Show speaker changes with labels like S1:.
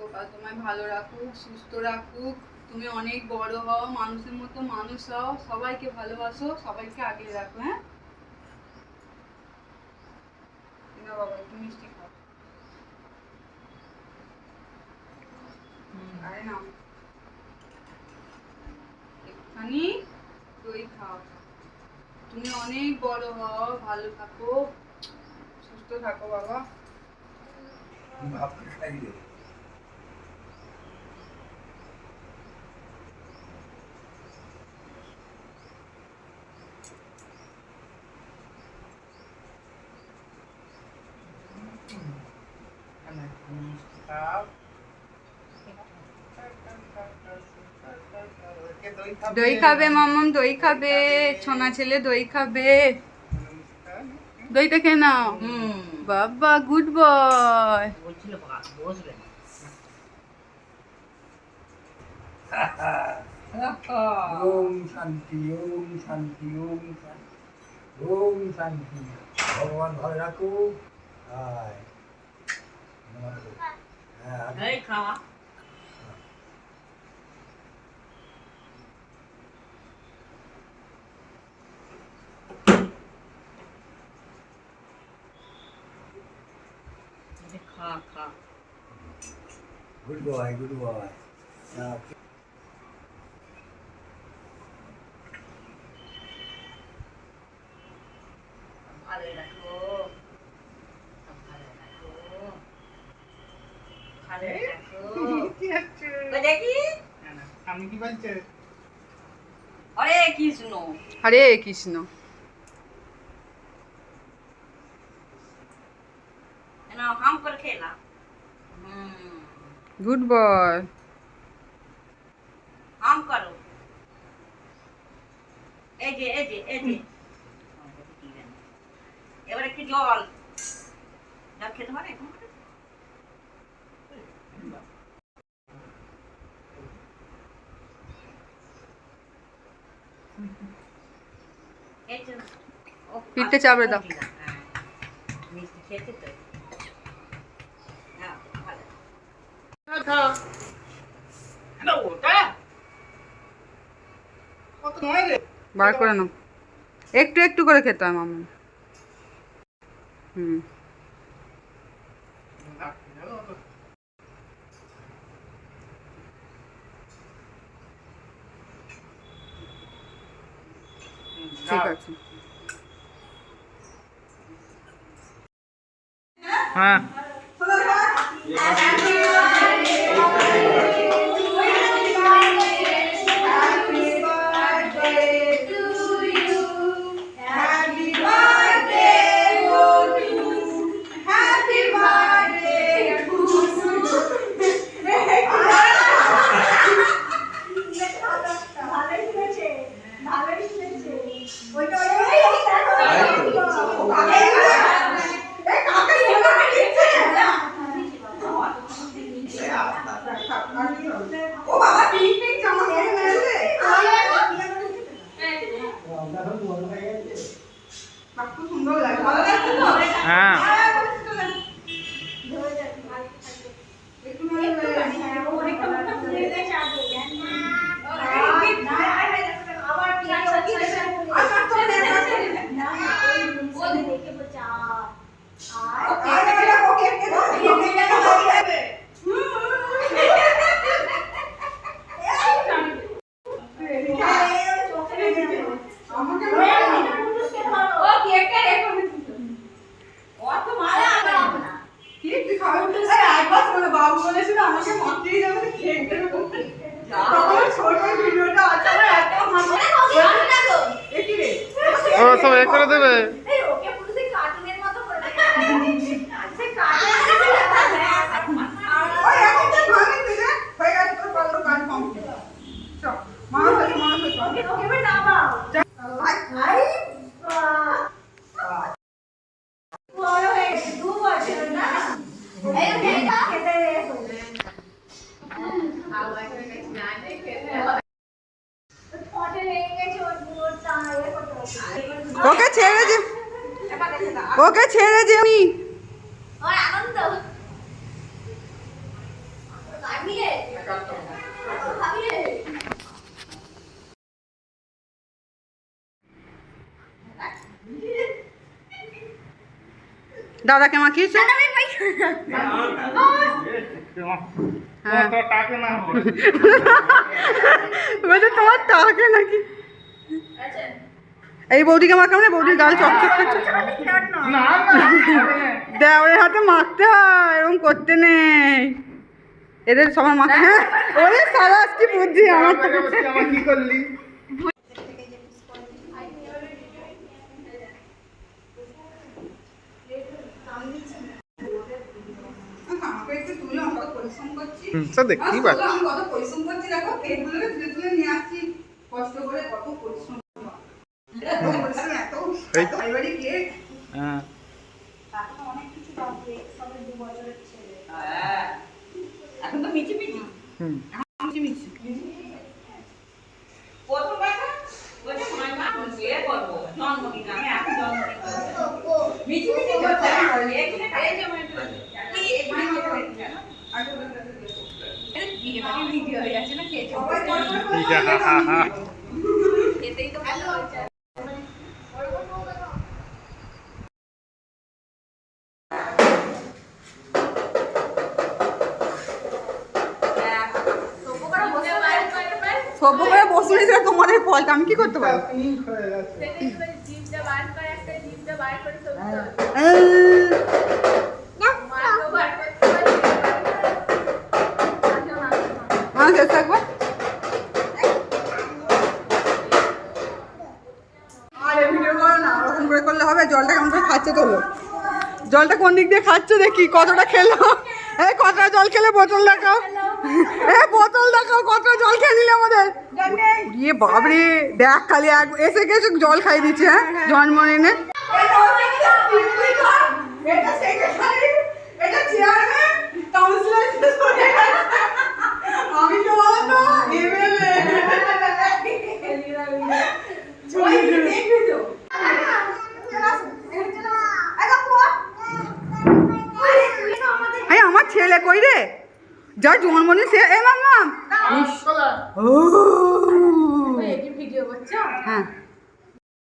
S1: গোপাল তোমায় ভালো রাখুক, সুস্থ রাখুক, তুমি অনেক বড় হও, মানুষের মতো মানুষ হও, সবাইকে ভালোবাসো, সবাইকে আগলে রাখো। হ্যাঁ না বাবা, একটু মিষ্টি খাও। আরে না, একটুখানি দই খাও। তুমি অনেক বড় হও, ভালো থাকো, সুস্থ থাকো বাবা। দই খাবে মাম্মাম, দই খাবে, ছোনা ছেলে দই খাবে। দইটা খেয়ে নাও। বাবা গুড বয়।
S2: ওম শান্তি, ওম শান্তি, ওম শান্তি, ওম শান্তি। ভগবান ভালো রাখুক।
S3: এই খাওয়া খা খা।
S2: Good boy, good boy.
S3: ভালো রাখো, ভালো রাখো, ভালো রাখো। দেখি
S4: আমি কি বলছে?
S3: হরে কৃষ্ণ,
S1: হরে কৃষ্ণ।
S3: না হাম করে খেলা।
S1: Good boy.
S3: হাম করো। এই যে এই যে এই যে এবার একটু জল জল খেতে পারে এখন।
S1: পিঠে চাপড়ে দাও।
S3: মিষ্টি খেতে তো
S1: বার করে নাও, একটু একটু করে খেতে হয় মাম্মা। ঠিক আছে।
S4: হ্যাঁ হ্যাঁ
S1: বাবু বলেছিল আমাকে মাতৃ যাবে খেয়ে ভিডিওটা আছে
S4: ও সব এক করে দেবে।
S1: ওকে ছেড়ে যে, ওকে ছেড়ে যে আমি। দাদাকে মাখিয়েছো? হ্যাঁ।
S4: তো টাকে না
S1: বলছে তোমার টাকে নাকি? এই বৌদিকে মাখাম না, বৌদির গাল চকচক করছে।
S4: না
S1: দেওয়ারের হাতে মাখতে হয়, এরকম করতে নেই। এদের সবার মাখা। হ্যাঁ ওরে সারা কি বুদ্ধি আমার তো।
S4: আমার কি করলি?
S1: আমাকে একটু তুলে, আমি কত পরিশ্রম করছি।
S4: তো দেখতেই পাচ্ছি।
S1: আমি কত পরিশ্রম করছি, দেখো কেকগুলোকে তুলে তুলে নিয়ে আসছি কষ্ট করে, কত পরিশ্রম। এত পরিশ্রম, এত এবারে কেক।
S4: হ্যাঁ
S3: এখন তো মিচি মিচি
S4: হুম
S1: মিষ্টি মিষ্টি।
S3: প্রথম কথা বলছে মা বিয়ে করবো জন্মদিন, আমি এখন জন্মদিন করবো মিচি মিচি করতে এখানে এই যে মানে বিয়ে বাড়ির ভিডিও হয়ে যাচ্ছে না, কে এতেই তো ভালো হচ্ছে।
S1: সভ্য করে বসে নিয়েছিল তোমাদের ফলটা, আমি কি করতে পারি?
S4: পিঙ্ক হয়ে গেছে।
S1: থাকবো। আরে ভিডিও করো না, ওরকম করে করলে হবে? জলটা কেমন করে খাচ্ছে তোলো? জলটা কোন দিক দিয়ে খাচ্ছে দেখি, কতটা খেলো? এই কতটা জল খেলে বোতল দেখাও। বোতল দেখাও, কতটা জল খেয়ে নিলে আমাদের। ইয়ে বাবরে, দেখ খালি এক এসে গেছে জল খাই দিচ্ছে। হ্যাঁ জন্মদিনে আমি তো বলতো আমার ছেলে কই রে, যা জন্মদিন সে। এ মাম্মা, ও
S3: ভিডিও করছো?
S1: হ্যাঁ